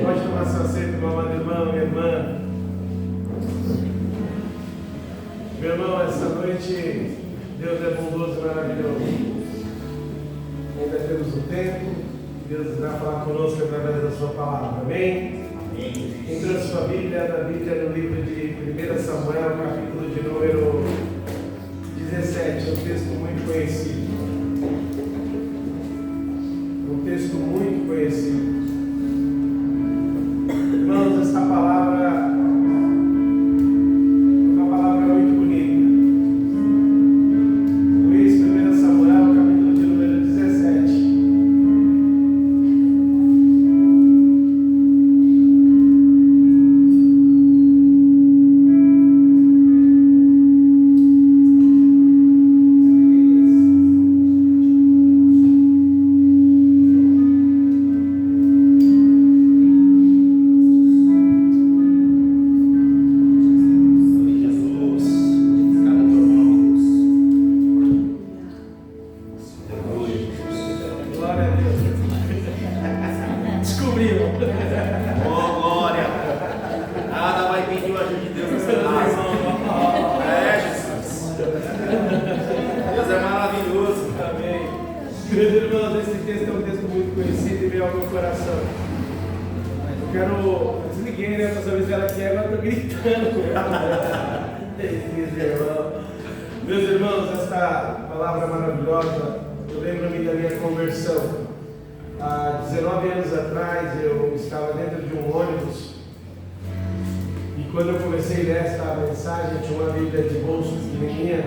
Pode tomar seu assento, meu amado irmão, minha irmã. Meu irmão, essa noite Deus é bondoso e maravilhoso. Ainda temos o tempo, Deus irá falar conosco através da sua palavra, amém? Entrando sua Bíblia, na Bíblia, no livro de 1 Samuel, capítulo de número 17, um texto muito conhecido. Um texto muito conhecido. Irmãos, esta palavra é uma palavra muito bonita. Luiz, 1 Samuel, capítulo de número 17. Meus irmãos, esta palavra maravilhosa, eu lembro-me da minha conversão. Há 19 anos atrás eu estava dentro de um ônibus e quando eu comecei esta mensagem, eu tinha uma Bíblia de bolso pequenininha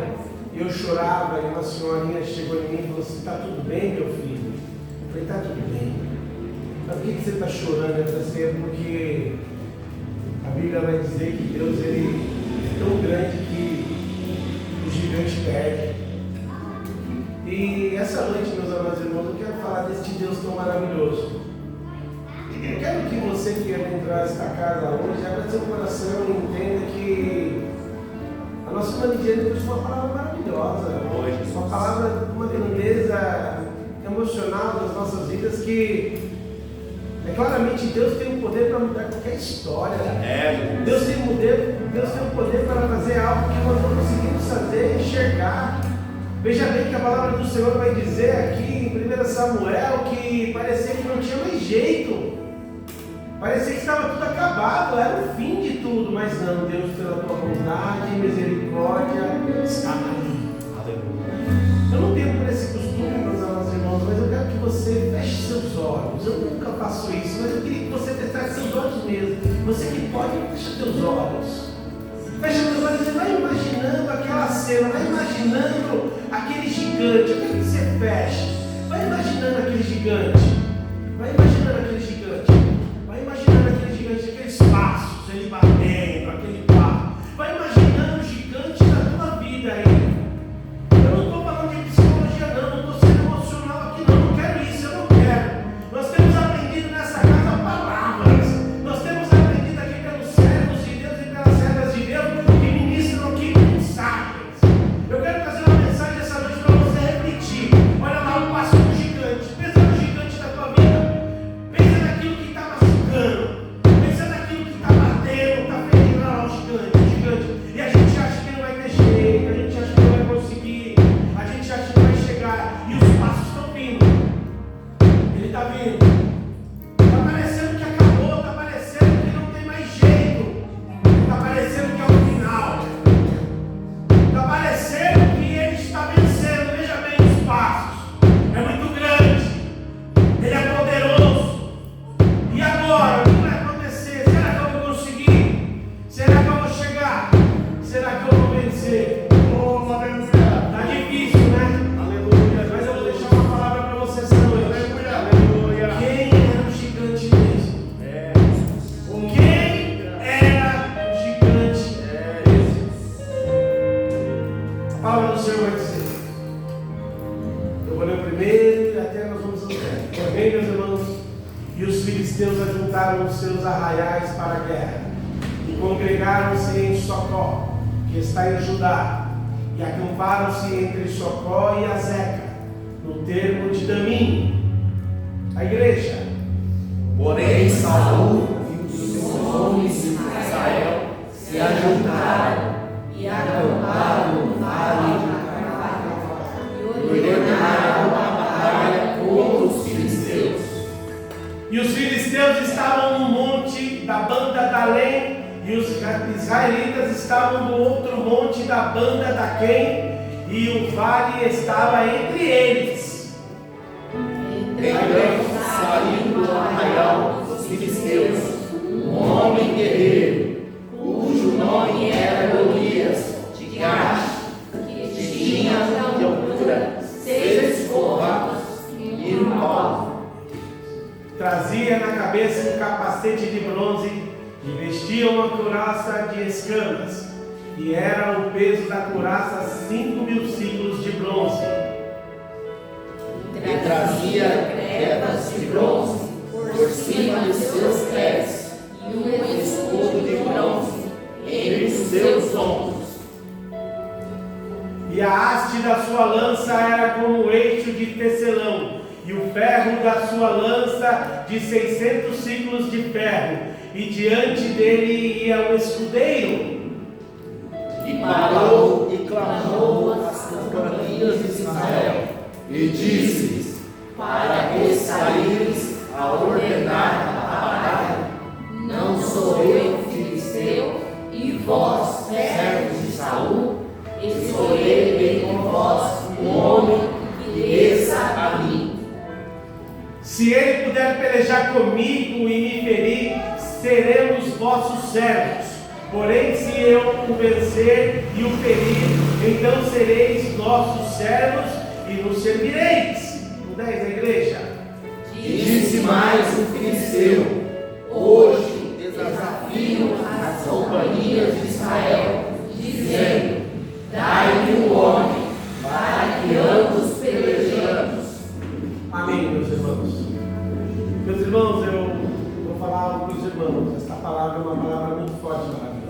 e eu chorava e uma senhorinha chegou em mim e falou assim: "Está tudo bem, meu filho?" Eu falei: "Está tudo bem." "Mas por que você está chorando?" Eu falei assim: "É porque a Bíblia vai dizer que Deus ele é tão grande que o gigante perde." E essa noite, meus amados irmãos, eu quero falar deste Deus tão maravilhoso. Eu quero que você que entrar nesta casa hoje, abra seu coração e entenda que a nossa humanidade é uma palavra maravilhosa, uma palavra de uma grandeza emocional das nossas vidas que claramente Deus tem o poder para mudar qualquer história. Deus tem o poder para fazer algo que nós não conseguimos fazer, enxergar. Veja bem que a palavra do Senhor vai dizer aqui em 1 Samuel que parecia que não tinha mais jeito. Parecia que estava tudo acabado, era o fim de tudo. Mas não, Deus, pela tua bondade e misericórdia, estava ali. Eu não tenho por esse costume, meus amados irmãos, mas eu quero que você feche seus olhos. Eu nunca faço isso, mas eu queria que você fechasse seus olhos mesmo. Você que pode, fecha seus olhos. Fecha seus olhos e vai imaginando aquela cena, vai imaginando aquele gigante. Eu quero que você feche. Vai imaginando aquele gigante. Vai imaginando aquele gigante. Vai imaginando aquele gigante, aqueles passos, ele batendo, aquele passo. Vai imaginando o gigante da tua vida aí. Eu não estou falando de psicologia não, não estou sendo emocional aqui não, não quero isso, eu não quero. Nós temos aprendido nessa casa palavras, nós temos aprendido aqui pelos servos de Deus e pelas servas de Deus que ministram aqui mensagens. Eu quero trazer uma mensagem essa noite para você refletir. Olha lá o passo do gigante, pensa no gigante da tua vida, pensa naquilo que está machucando, pensa naquilo que está batendo, está ferindo lá o gigante, e a gente acha que não vai ter jeito, a gente acha que não vai conseguir, a gente acha que vai chegar, e os passos estão vindo, ele está vindo, está parecendo que acabou, está parecendo que não tem mais jeito, está parecendo que é o final, está parecendo que ele está vencendo. Veja bem os passos, é muito grande, ele é poderoso, e agora, o que vai acontecer? Será que eu vou conseguir? Será que eu vou chegar? Será que eu vou vencer? Tá difícil, né? Aleluia. Mas eu vou deixar uma palavra para você essa noite. Aleluia. Quem era o gigante mesmo? Quem era o gigante? A palavra do Senhor vai dizer. Eu vou ler o primeiro e até nós vamos ao tempo. Porém, meus irmãos, e os filisteus ajuntaram os seus arraiais para a guerra e congregaram-se em Socó, que está em Judá, e acamparam-se entre Socó e Azeca, no termo de Damim. A igreja, Porém, Saul e os seus homens de Israel se ajuntaram e acamparam no vale de Carmel e ordenaram a batalha contra os filisteus. E os filisteus estavam no monte da banda da Além, e os israelitas estavam no outro monte da banda da Quem, e o vale estava entre eles. Então saiu do arraial dos filisteus um homem guerreiro, cujo nome era Golias de Gate, que tinha de altura 6 côvados e um palmo. Trazia na cabeça um capacete de bronze e vestia uma couraça de escamas, e era o peso da couraça 5.000 ciclos de bronze. E trazia trevas de bronze por cima de seus pés e um escudo de bronze entre os seus ombros. E a haste da sua lança era como o eixo de tecelão, e o ferro da sua lança de 600 ciclos de ferro, e diante dele ia um escudeiro. E parou e clamou as companhias de Israel, e disse-lhes: para que saíres a ordenar a batalha, não sou eu filisteu, e vós, servos de Saul, escolhei com vós um homem que desça a mim. Se ele puder pelejar comigo e me ferir, seremos vossos servos. Porém, se eu o vencer e o ferir, então sereis nossos servos e nos servireis. No 10 da igreja. Disse mais o filisteu: hoje desafio as companhias de Israel, dizendo: dai-me um homem, para que ambos pelejemos. Amém, meus irmãos. Meus irmãos, eu vou falar algo para os irmãos. Esta palavra é uma palavra muito forte e maravilhosa.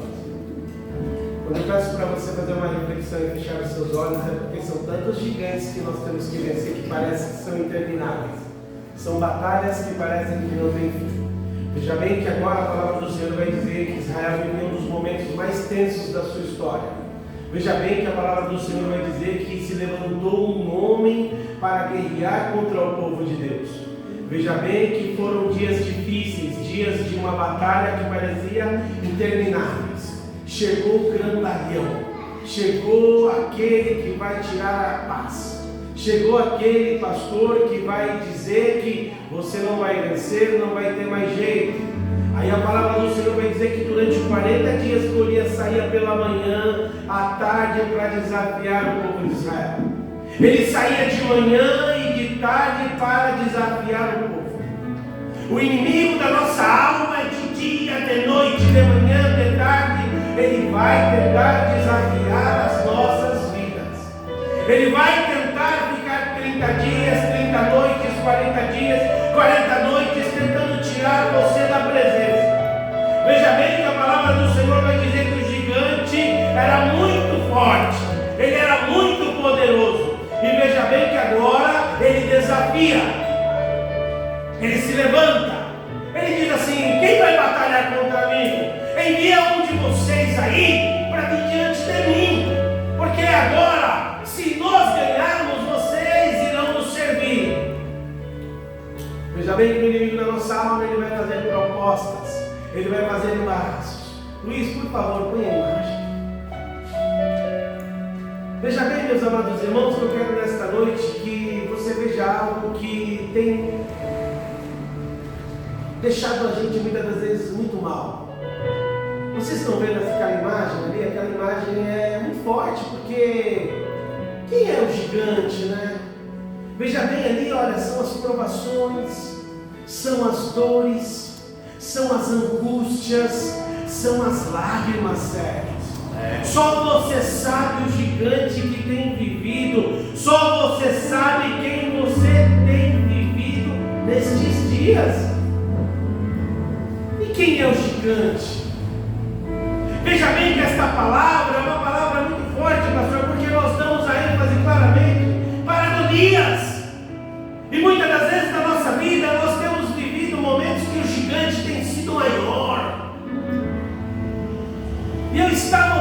Quando eu peço para você fazer uma reflexão e fechar os seus olhos, é porque são tantos gigantes que nós temos que vencer que parece que são intermináveis. São batalhas que parecem que não têm fim. Veja bem que agora a palavra do Senhor vai dizer que Israel viveu um dos momentos mais tensos da sua história. Veja bem que a palavra do Senhor vai dizer que se levantou um homem para guerrear contra o povo de Deus. Veja bem que foram dias difíceis, dias de uma batalha que parecia intermináveis. Chegou o grandalhão, chegou aquele que vai tirar a paz, chegou aquele pastor que vai dizer que você não vai vencer, não vai ter mais jeito. Aí a palavra do Senhor vai dizer que durante 40 dias Golias saía pela manhã, à tarde, para desafiar o povo de Israel. Ele saía de manhã e de tarde para desafiar o povo. O inimigo da nossa alma é de dia, de noite, de manhã, de tarde. Ele vai tentar desafiar as nossas vidas. Ele vai tentar ficar 30 dias, 30 noites, 40 dias, 40 noites, tentando tirar você da presença. Veja bem que a palavra do Senhor vai dizer que o gigante era muito forte, ele era muito poderoso. E veja bem que agora ele desafia, ele se levanta, ele diz assim: quem vai batalhar contra mim? Envia um de vocês aí para vir diante de mim, porque agora, se nós ganharmos, vocês irão nos servir. Veja bem que o inimigo da nossa alma, ele vai fazer propostas, ele vai fazer embaraços. Luiz, por favor, põe a imagem. Veja bem, meus amados irmãos, que eu quero nesta noite que você veja algo que tem deixado a gente muitas das vezes muito mal. Vocês estão vendo aquela imagem ali? Aquela imagem é muito forte, porque quem é o gigante, né? Veja bem ali, olha, são as provações, são as dores, são as angústias, são as lágrimas sérias. Só você sabe o gigante que tem vivido, só você sabe quem você tem vivido nestes dias. E quem é o gigante? Veja bem que esta palavra é uma palavra muito forte, pastor, porque nós damos a ênfase claramente para Golias. E muitas das vezes na nossa vida nós temos vivido momentos que o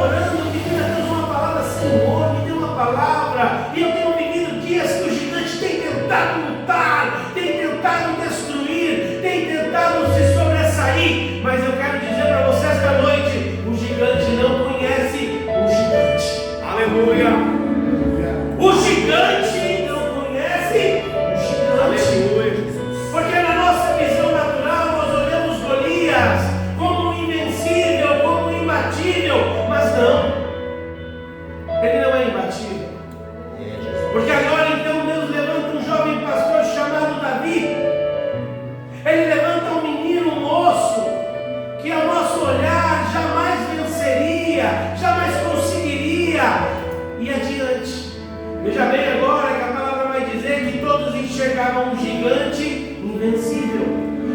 orando, pedindo a Deus uma palavra, Senhor, me dê uma palavra. E eu tenho vivido dias que o gigante tem tentado lutar, tem tentado destruir, tem tentado se sobressair. Mas eu quero dizer para você esta noite, o gigante não conhece o gigante. Aleluia! O gigante não conhece o gigante. Porque na nossa visão natural nós olhamos Golias como invencível, como imbatível, mas não. Ele não é imbatível. Porque agora então Deus levanta um jovem pastor chamado Davi. Ele levanta um menino, um moço, que ao nosso olhar jamais venceria, jamais conseguiria ir adiante. Veja bem agora que a palavra vai dizer que todos enxergavam um gigante invencível,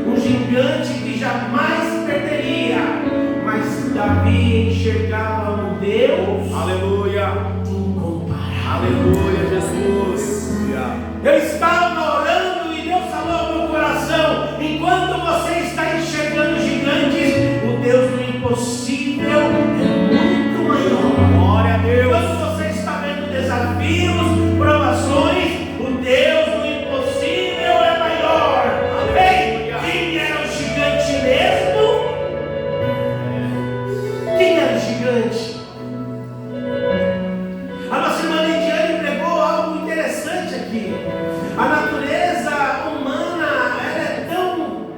um gigante que jamais perderia, mas Davi enxergava um Deus, aleluia, incomparável. Aleluia, Jesus. Eu estava orando e Deus falou ao meu coração: enquanto você está enxergando gigantes, o Deus do impossível é muito maior. Glória a Deus. Quando você está vendo desafios, provações, o Deus do impossível é maior. Ei, quem era o gigante mesmo? Quem era o gigante? A nossa irmã Lidiane pregou algo interessante aqui. A natureza humana, ela é tão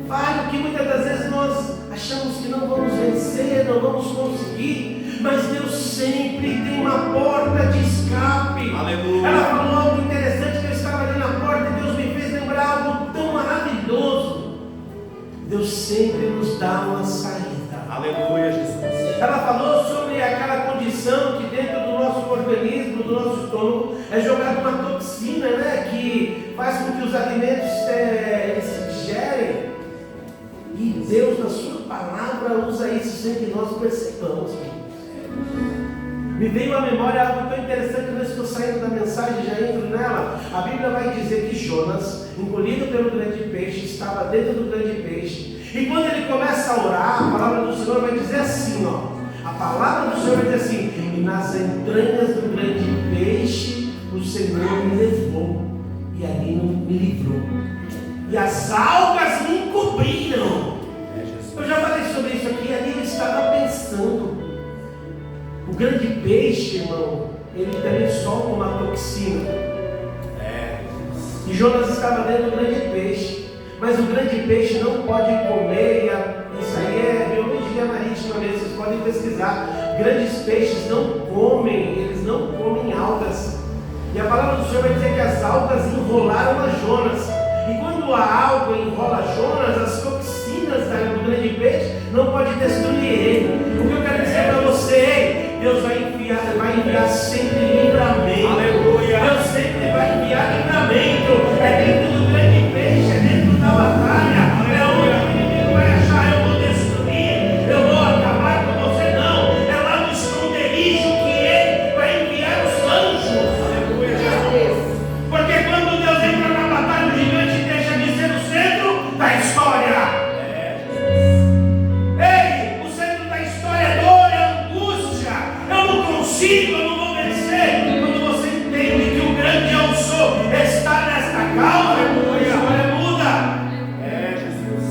falha que muitas das vezes nós achamos que não vamos vencer, não vamos conseguir, mas Deus sempre tem uma porta de escape. Aleluia. Ela falou algo interessante, que eu estava ali na porta e Deus me fez lembrar algo tão maravilhoso. Deus sempre nos dá uma saída. Aleluia, Jesus. Ela falou sobre aquela condição que dentro do nosso organismo, do nosso estômago, é jogada uma toxina, né, que faz com que os alimentos eles se digerem. E Deus, na sua palavra, usa isso sem que nós percebamos. Me veio à memória algo tão interessante, que eu estou saindo da mensagem e já entro nela. A Bíblia vai dizer que Jonas, engolido pelo grande peixe, estava dentro do grande peixe. E quando ele começa a orar, a palavra do Senhor vai dizer assim, ó. A palavra do Senhor vai dizer assim: e nas entranhas do grande peixe, o Senhor me levou, e ali me livrou. E as algas me encobriram. Eu já falei sobre isso aqui, ali eu estava pensando. O grande peixe, irmão, ele também solta uma toxina. E Jonas estava dentro do grande peixe. Mas o grande peixe não pode comer, isso aí é biologia marítima mesmo, vocês podem pesquisar. Grandes peixes não comem, eles não comem algas. E a palavra do Senhor vai dizer que as algas enrolaram a Jonas. E quando a alga enrola Jonas, as toxinas do grande peixe não pode destruir ele. O que eu quero dizer para você, Deus vai enviar sempre livramento. Aleluia. Deus sempre vai enviar livramento. É dentro do grande peixe, é dentro da batalha. É onde o inimigo vai achar: eu vou destruir, eu vou acabar com você. Não, é lá no esconderijo que ele vai enviar os anjos. Aleluia. Porque quando Deus entra na batalha, o gigante deixa de ser o centro da história. Ei, o centro da história é dor, é angústia. Eu não consigo, eu não vou vencer. Quando você entende que o grande eu sou está nesta causa, a história muda. Jesus.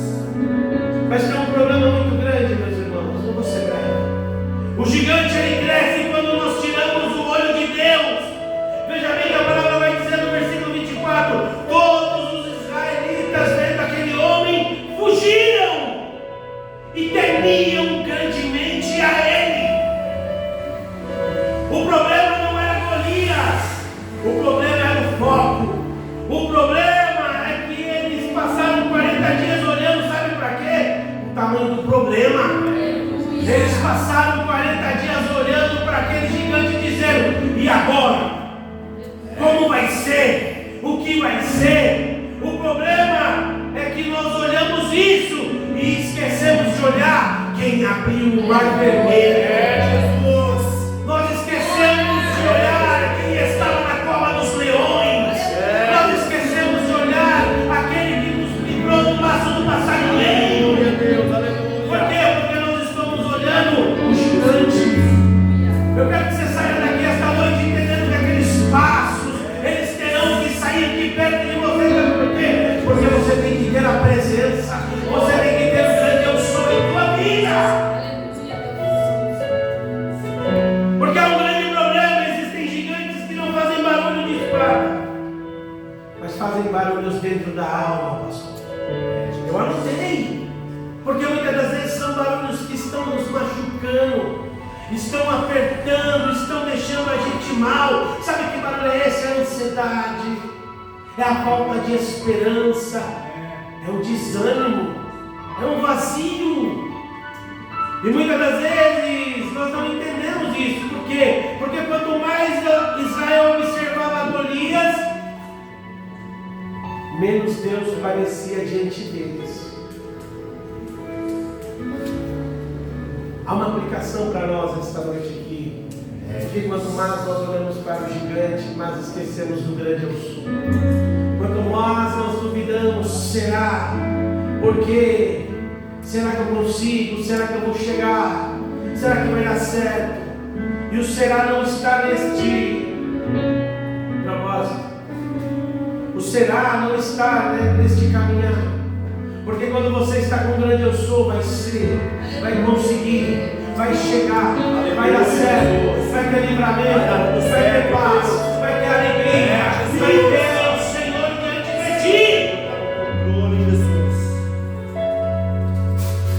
Mas tem um problema muito grande, meus irmãos. Eu vou ser breve. O gigante ele cresce quando nós tiramos o olho de Deus. Veja bem que a palavra vai dizer no versículo 24: todos os israelitas vendo aquele homem fugiram e temiam grandemente a ele. O problema não era Golias, o problema era o foco. O problema é que eles passaram 40 dias olhando, sabe para quê? O tamanho do problema. Eles passaram 40 dias olhando para aquele gigante, dizendo: e agora? Como vai ser? O que vai ser? O problema é que nós olhamos isso e esquecemos de olhar quem abriu o mar vermelho. Jesus. Nós esquecemos de olhar quem estava na cova dos leões. Nós esquecemos de olhar aquele que nos livrou do laço do passarinheiro. Por quê? Porque nós estamos olhando o gigante mal. Sabe que barulho é esse? É a ansiedade, é a falta de esperança, é o desânimo, é um vazio. E muitas das vezes nós não entendemos isso. Por quê? Porque quanto mais Israel observava Golias, menos Deus parecia diante deles. Há uma aplicação para nós esta noite aqui. Que quanto mais nós olhamos para o gigante, mais esquecemos do grande eu sou. Quanto mais nós duvidamos, será? Porque será que eu consigo? Será que eu vou chegar? Será que vai dar certo? E o será não está neste propósito. O será não está neste caminhar. Porque quando você está com o grande eu sou, vai ser, vai conseguir, vai chegar, vai dar certo, vai ter livramento, vai ter paz, vai ter alegria, vai ter o Senhor diante de ti.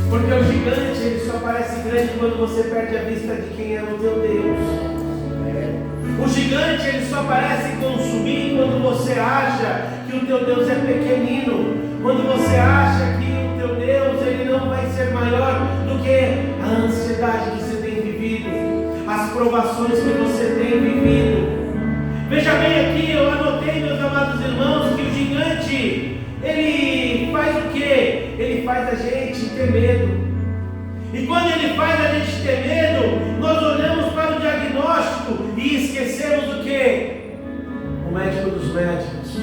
Porque o gigante, ele só parece grande quando você perde a vista de quem é o teu Deus. O gigante, ele só parece consumir quando você acha que o teu Deus é pequenino. Quando você acha que o teu Deus, ele não vai ser maior do que a ansiedade que você tem vivido, as provações que você tem vivido. Veja bem aqui, eu anotei, meus amados irmãos, que o gigante, ele faz o quê? Ele faz a gente ter medo. E quando ele faz a gente ter medo, nós olhamos para o diagnóstico e esquecemos o quê? O médico dos médicos,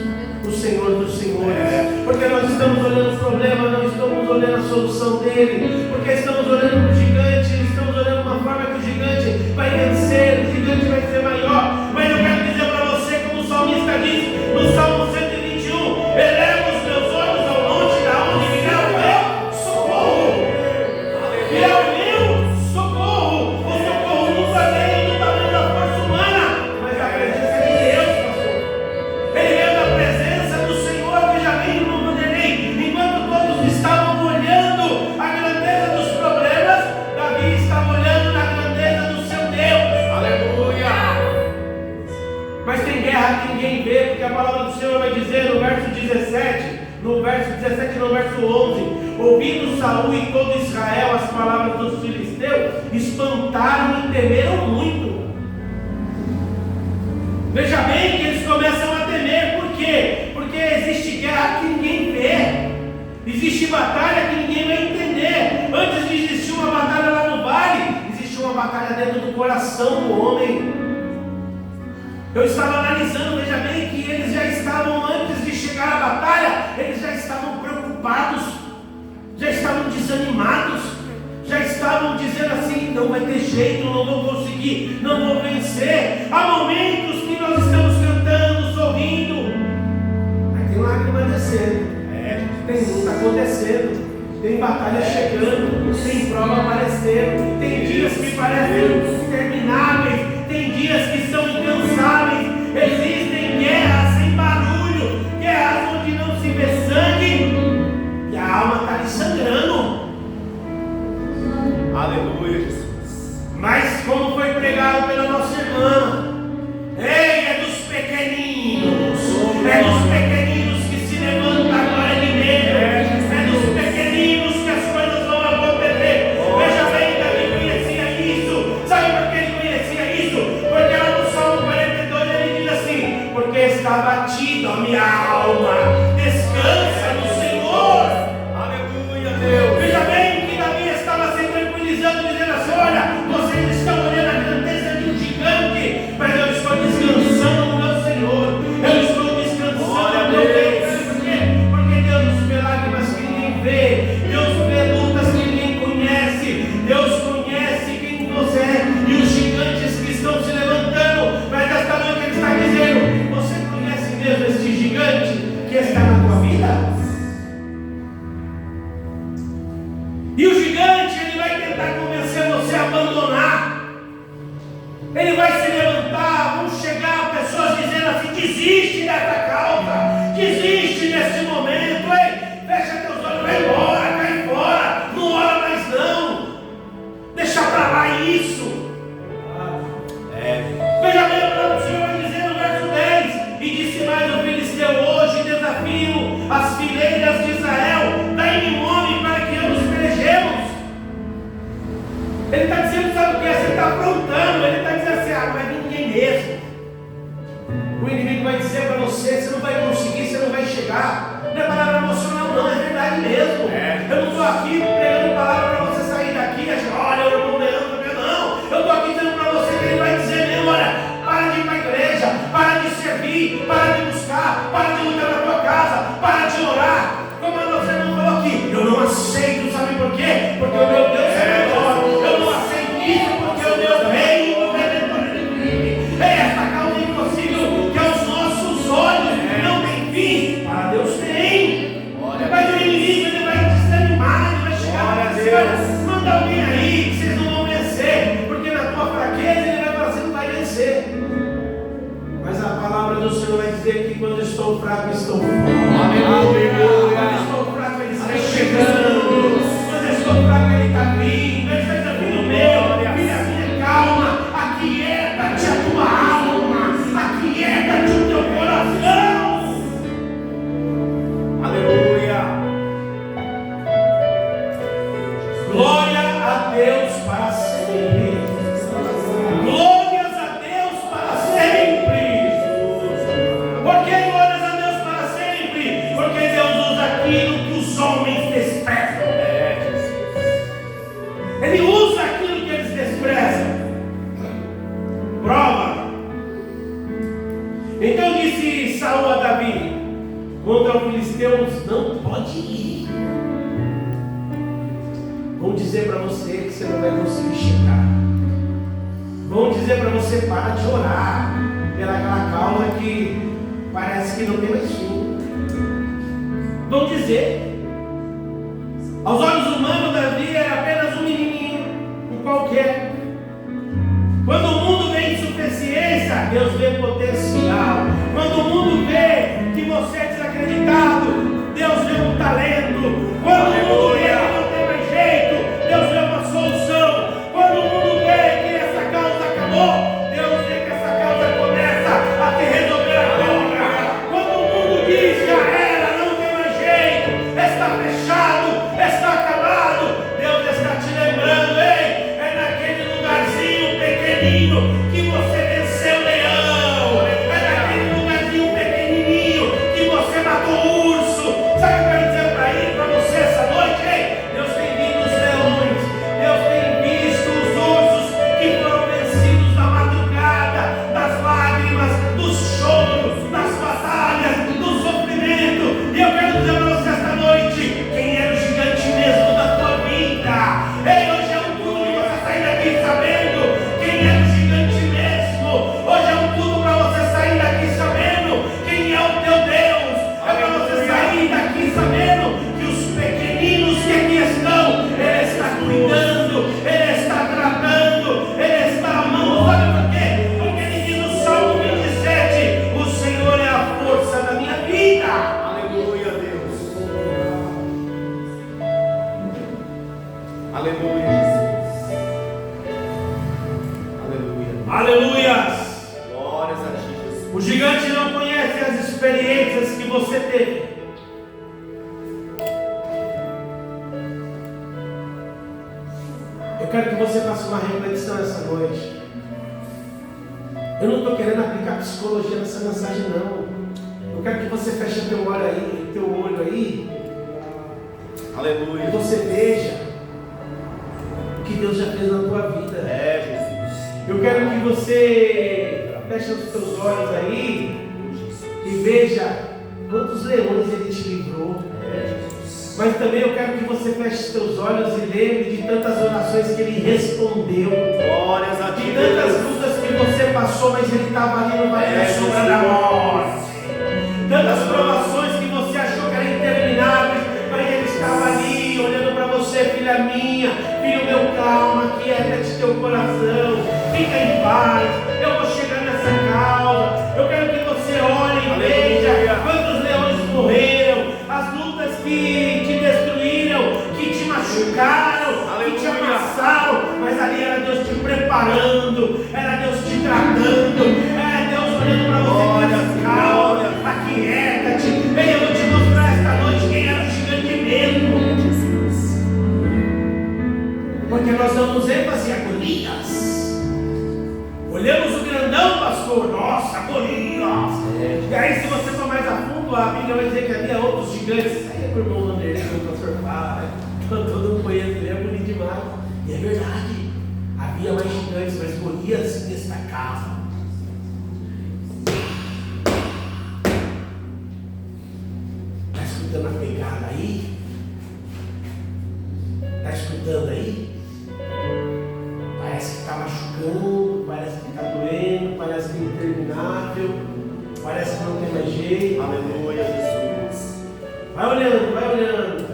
o Senhor dos senhores. Porque nós estamos olhando o problema, não estamos olhando a solução dele. Porque estamos olhando para o gigante, estamos olhando uma forma que o gigante vai vencer, o gigante vai ser maior. Mas eu quero dizer para você, como o salmista diz no Salmo 121, eleva os meus olhos ao monte, da onde virá o meu socorro. E é o meu socorro. O socorro nunca veio do tamanho da força humana, mas a presença de Deus, pastor. Ele veio da presença do Senhor. Veja bem, irmão Vanderlei, enquanto todos estavam olhando a grandeza dos problemas, Davi estava olhando na grandeza do seu Deus. Aleluia! Mas tem guerra que ninguém vê, porque a palavra do Senhor vai dizer no verso 17 e no verso 11: ouvindo Saul e todo Israel as palavras dos filisteus, espantaram e temeram muito. Veja bem que eles começam a temer. Por quê? Porque existe guerra que ninguém vê, existe batalha que ninguém vai entender. Antes de existir uma batalha lá no vale, existe uma batalha dentro do coração do homem. Eu estava analisando, veja bem que eles já estavam, antes de chegar à batalha, eles já estavam preocupados, já estavam desanimados, já estavam dizendo assim: não vai ter jeito, não vou conseguir, não vou vencer. Há momentos que nós estamos cantando, sorrindo, mas tem lágrima descendo, tem luta acontecendo, tem batalha chegando, tem prova aparecendo, tem dias que parecem intermináveis, tem dias que são incansáveis. Existem guerras sem barulho, guerras onde não se vê sangue e a alma está ali sangrando. Aleluia, Jesus. Mas como foi pregado pela nossa irmã, ei, é dos pequeninos, é dos pequeninos que se levanta a glória de Deus, é dos pequeninos que as coisas vão acontecer. Veja bem, Davi conhecia isso. Sabe por que ele conhecia isso? Porque lá no Salmo 42 ele diz assim: porque está batido a minha alma, descansa no Senhor. Aleluia, Deus. Veja bem que Davi estava se tranquilizando, dizendo assim: olha, vocês estão olhando a grandeza de um gigante, mas eu estou descansando no meu Senhor, eu estou descansando no meu Deus. Por quê? Porque Deus vê lágrimas que ninguém vê, Deus vê lutas que ninguém conhece, Deus conhece quem você é e os gigantes que estão se levantando. Mas esta noite ele está dizendo: você conhece mesmo este gigante que está na tua vida? E o gigante, ele vai tentar convencer você a abandonar. Ele vai se levantar, vão chegar pessoas dizendo assim: desiste dessa causa, desiste desse momento, ei, fecha teus olhos, vai embora, cai fora, não ora mais não, deixa pra lá isso. Veja bem, chegar, não vai vir ninguém mesmo. O inimigo vai dizer para você, você não vai conseguir, você não vai chegar. Não é palavra emocional não, é verdade mesmo. Eu não estou aqui pregando palavra para você sair daqui e achar, olha, eu não Leandro, não. Eu estou aqui dizendo para você que ele vai dizer mesmo, olha, para de ir para a igreja, para de servir, para de buscar, para de lutar na tua casa, para de orar. Como a nossa irmã falou aqui, eu não aceito, sabe por quê? Porque o meu Deus é melhor. Eu não aceito isso porque o meu rei, o redentor é livre. É esta causa impossível que aos nossos olhos não tem fim. Para Deus tem. Mas o inimigo ele vai desanimar, ele vai chegar a dizer, manda alguém aí que vocês não vão vencer, porque na tua fraqueza ele vai falar, você não vai vencer. Mas a palavra do Senhor vai dizer que quando eu estou fraco, estou forte. Aleluia. Quando eu estou fraco, ele está chegando. Quando eu estou fraco, ele está vindo. Ele está vindo meu. Filha minha, calma. Aquieta-te a tua alma. Aquieta-te o teu coração. Aleluia. Glória a Deus para sempre. Glórias a Deus para sempre. Por que glórias a Deus para sempre? Porque Deus usa aquilo que os homens desprezam. Ele usa aquilo que eles desprezam. Prova. Então disse Saul a Davi: contra os filisteus não pode ir. Vão dizer para você que você não vai conseguir chegar. Vão dizer para você para de orar pelaquela causa que parece que não tem mais fim. Vão dizer. Aos olhos humanos, Davi era apenas um menininho, um qualquer. Quando o mundo vê insuficiência, Deus vê potencial. Quando o mundo vê que você é desacreditado, Deus vê um talento. Quando o mundo vê que não tem mais jeito, Deus vê uma solução. Quando o mundo vê que essa causa acabou, Deus vê que essa causa começa a te resolver agora. Quando o mundo diz já era, não tem mais jeito, está fechado, está acabado, Deus está te lembrando, ei, é naquele lugarzinho pequenino que você venceu o leão, é naquele lugarzinho pequenininho que você matou o urso. Sabe o que eu quero dizer para você essa noite? Ei, Deus tem visto os leões, Deus tem visto os ursos que foram vencidos na madrugada, das lágrimas, dos choros, das batalhas, do sofrimento. E eu quero dizer para você esta noite, quem era o gigante mesmo da tua vida? Ei, hoje é um culto de você sair daqui sabendo quem é o gigante mesmo. Hoje é um culto para você sair daqui sabendo quem é o teu Deus. É para você sair daqui sabendo que os pequeninos que aqui estão, Ele está cuidando, Ele está tratando, Ele está amando. Sabe por quê? Porque Ele diz no Salmo 27, o Senhor é a força da minha vida. Aleluia, Deus. Aleluia, Jesus. Aleluia. Aleluias! Glórias a ti, Jesus. O gigante não conhece as experiências que você teve. Eu quero que você faça uma reflexão essa noite. Eu não estou querendo aplicar psicologia nessa mensagem, não. Eu quero que você feche teu olho aí, e Aleluia. você veja o que Deus já fez na tua vida. É, Jesus. Eu quero que você feche os teus olhos aí e veja quantos leões Ele te livrou. É, Jesus. Mas também eu quero que você feche os teus olhos e lembre de tantas orações que Ele respondeu, Glórias a ti, de tantas Deus. lutas que você passou, mas Ele estava ali no vale da sombra da morte, tantas provações que você achou que eram intermináveis, mas Ele estava ali olhando para você, filha minha, filho meu, calma, quieta-te teu coração, fica em paz, eu vou chegar nessa causa. Eu quero que você olhe e veja quantos leões morreram, as lutas que te destruíram, que te machucaram, que te amassaram, mas ali era Deus te preparando, era Deus te tratando, era Deus olhando para você, calma, aquieta-te. Ei, eu vou te mostrar esta noite quem era o gigante mesmo. Porque nós damos ênfase a Golias. Olhamos o grandão, pastor. Nossa, Golias. E aí, se você for mais a fundo, a Bíblia vai dizer que havia outros gigantes. Aí é pro irmão Vanderlei, que o pastor fala, né? Todo mundo conhece, ele é bonito demais. E é verdade. Havia mais gigantes, mas Golias se destacava. Está escutando a pegada aí? Está escutando aí? Parece que está machucando, parece que está doendo, parece que é interminável, parece que não tem mais jeito. Aleluia, Jesus. Vai olhando, vai olhando.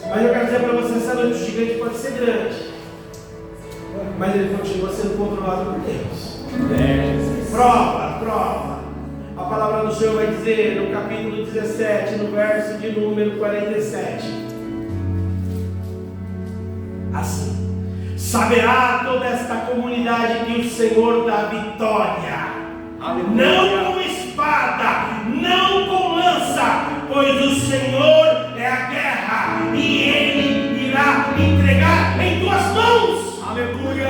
Mas eu quero dizer para você, essa noite o gigante pode ser grande, mas ele continua sendo controlado por Deus. Prova, prova. A palavra do Senhor vai dizer no capítulo 17, no verso de número 47. Assim: saberá toda esta comunidade que o Senhor dá vitória. Aleluia. Não com espada, não com lança, pois o Senhor é a guerra e Ele irá entregar em tuas mãos. Aleluia.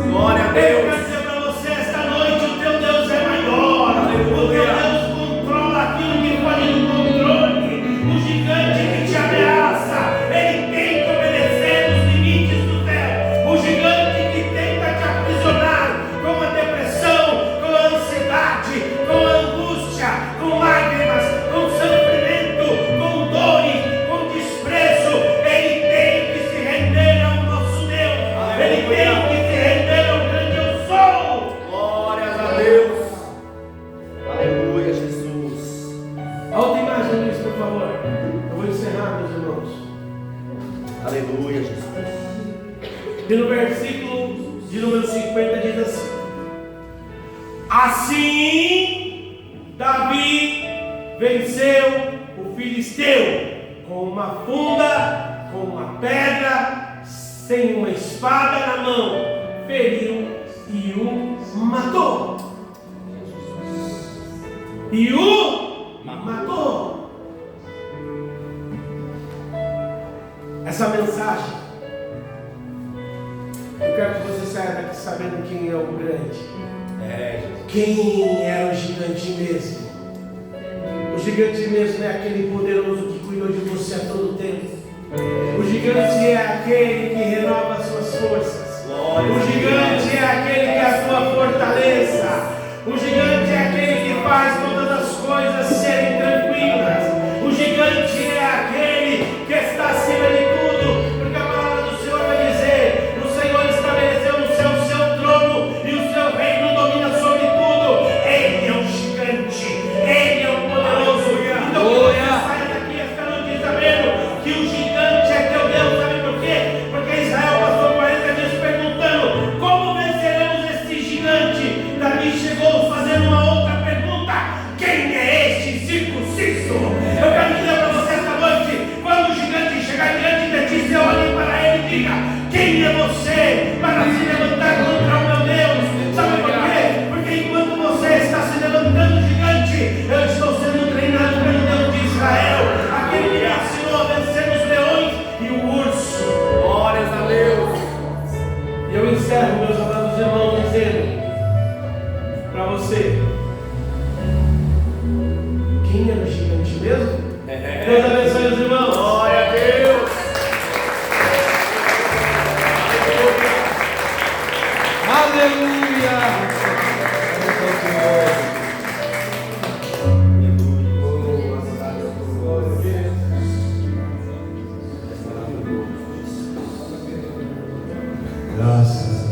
Glória a Deus. Eu quero dizer para você esta noite: o teu Deus é maior. Aleluia. O teu Deus controla aquilo que pode no controle. O gigante que te ameaça, ele tem que obedecer os limites do céu. O gigante que tenta te aprisionar com a depressão, com a ansiedade, com a angústia, com lágrimas, com sofrimento, com dores, com desprezo, ele tem que se render ao nosso Deus. Ele tem que se render ao grande eu sou. Glórias a Deus. Aleluia, Jesus. A outra imagem, Luiz, por favor. Eu vou encerrar, meus irmãos. Aleluia, Jesus. E no versículo de número 50 diz assim: assim Davi venceu o filisteu com uma funda, com uma pedra, sem uma espada na mão, feriu e o matou. E o matou. Essa mensagem, eu quero que você saia daqui sabendo quem é o grande. Quem era o gigante mesmo? O gigante mesmo é aquele poderoso que cuidou de você a todo tempo. O gigante é aquele que renova as suas forças. O gigante é aquele que é a sua fortaleza. O gigante é aquele que faz todas as coisas serem tranquilas. O gigante é aquele que está acima de tudo, porque a palavra do Senhor vai dizer: o Senhor estabeleceu no céu o seu trono e o seu reino domina sobre tudo. Ele é o gigante, ele é o poderoso. Então que você saia daqui esta noite sabendo que o gigante é teu Deus. Sabe por quê? Porque Israel passou 40 dias perguntando: como venceremos este gigante? Davi chegou fazendo uma outra pergunta: quem é este circunciso? Eu quero dizer para você esta noite: quando o gigante chegar diante de ti, você olhe para ele e diga: quem é você para se levantar contra o meu Deus? Sabe por quê? Porque enquanto você está se levantando gigante, eu estou sendo treinado pelo Deus de Israel, aquele que me ensinou a vencer os leões e o urso. Glórias a Deus. E eu encerro, meus amados irmãos, dizendo para você: quem era o gigante mesmo? Deus abençoe os irmãos. Glória a Deus. Aleluia. Graças